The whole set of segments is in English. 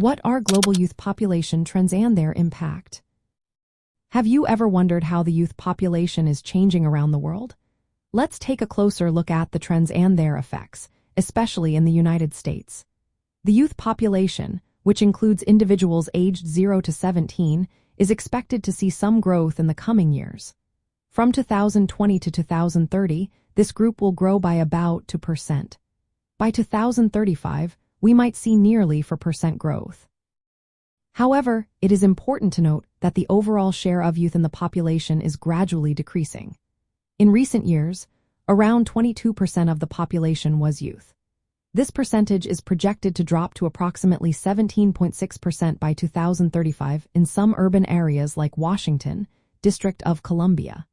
What are global youth population trends and their impact? Have you ever wondered how the youth population is changing around the world? Let's take a closer look at the trends and their effects, especially in the United States. The youth population, which includes individuals aged 0 to 17, is expected to see some growth in the coming years. From 2020 to 2030, this group will grow by about 2%. By 2035, we might see nearly 4% growth. However, it is important to note that the overall share of youth in the population is gradually decreasing. In recent years, around 22% of the population was youth. This percentage is projected to drop to approximately 17.6% by 2035 in some urban areas like Washington, District of Columbia.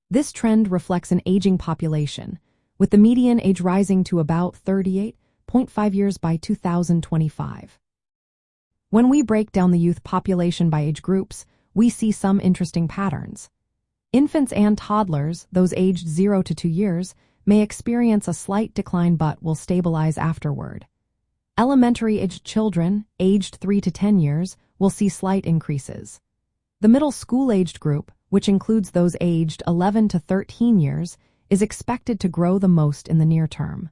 This trend reflects an aging population, with the median age rising to about 38.5 years by 2025. When we break down the youth population by age groups, we see some interesting patterns. Infants and toddlers, those aged 0 to 2 years, may experience a slight decline but will stabilize afterward. Elementary-aged children, aged 3 to 10 years, will see slight increases. The middle school-aged group, which includes those aged 11 to 13 years, is expected to grow the most in the near term.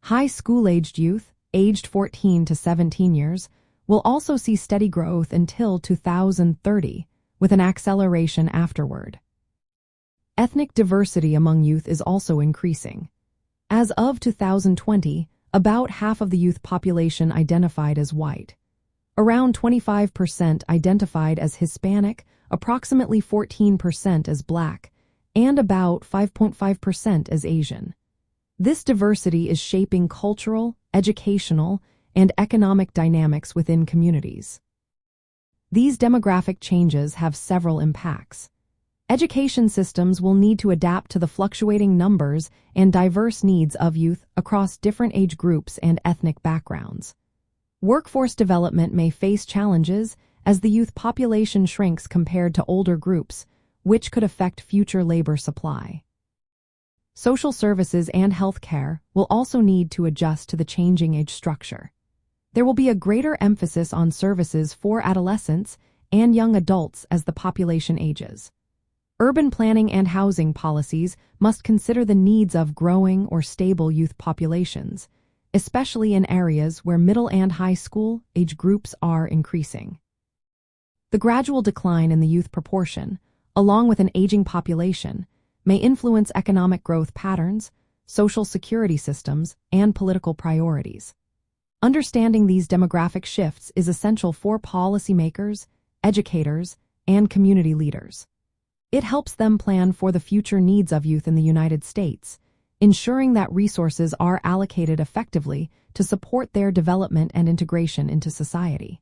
High school-aged youth, aged 14 to 17 years, will also see steady growth until 2030, with an acceleration afterward. Ethnic diversity among youth is also increasing. As of 2020, about half of the youth population identified as white. Around 25% identified as Hispanic, approximately 14% as Black, and about 5.5% as Asian. This diversity is shaping cultural, educational, and economic dynamics within communities. These demographic changes have several impacts. Education systems will need to adapt to the fluctuating numbers and diverse needs of youth across different age groups and ethnic backgrounds. Workforce development may face challenges as the youth population shrinks compared to older groups, which could affect future labor supply. Social services and healthcare will also need to adjust to the changing age structure. There will be a greater emphasis on services for adolescents and young adults as the population ages. Urban planning and housing policies must consider the needs of growing or stable youth populations, especially in areas where middle and high school age groups are increasing. The gradual decline in the youth proportion, along with an aging population, may influence economic growth patterns, social security systems, and political priorities. Understanding these demographic shifts is essential for policymakers, educators, and community leaders. It helps them plan for the future needs of youth in the United States, ensuring that resources are allocated effectively to support their development and integration into society.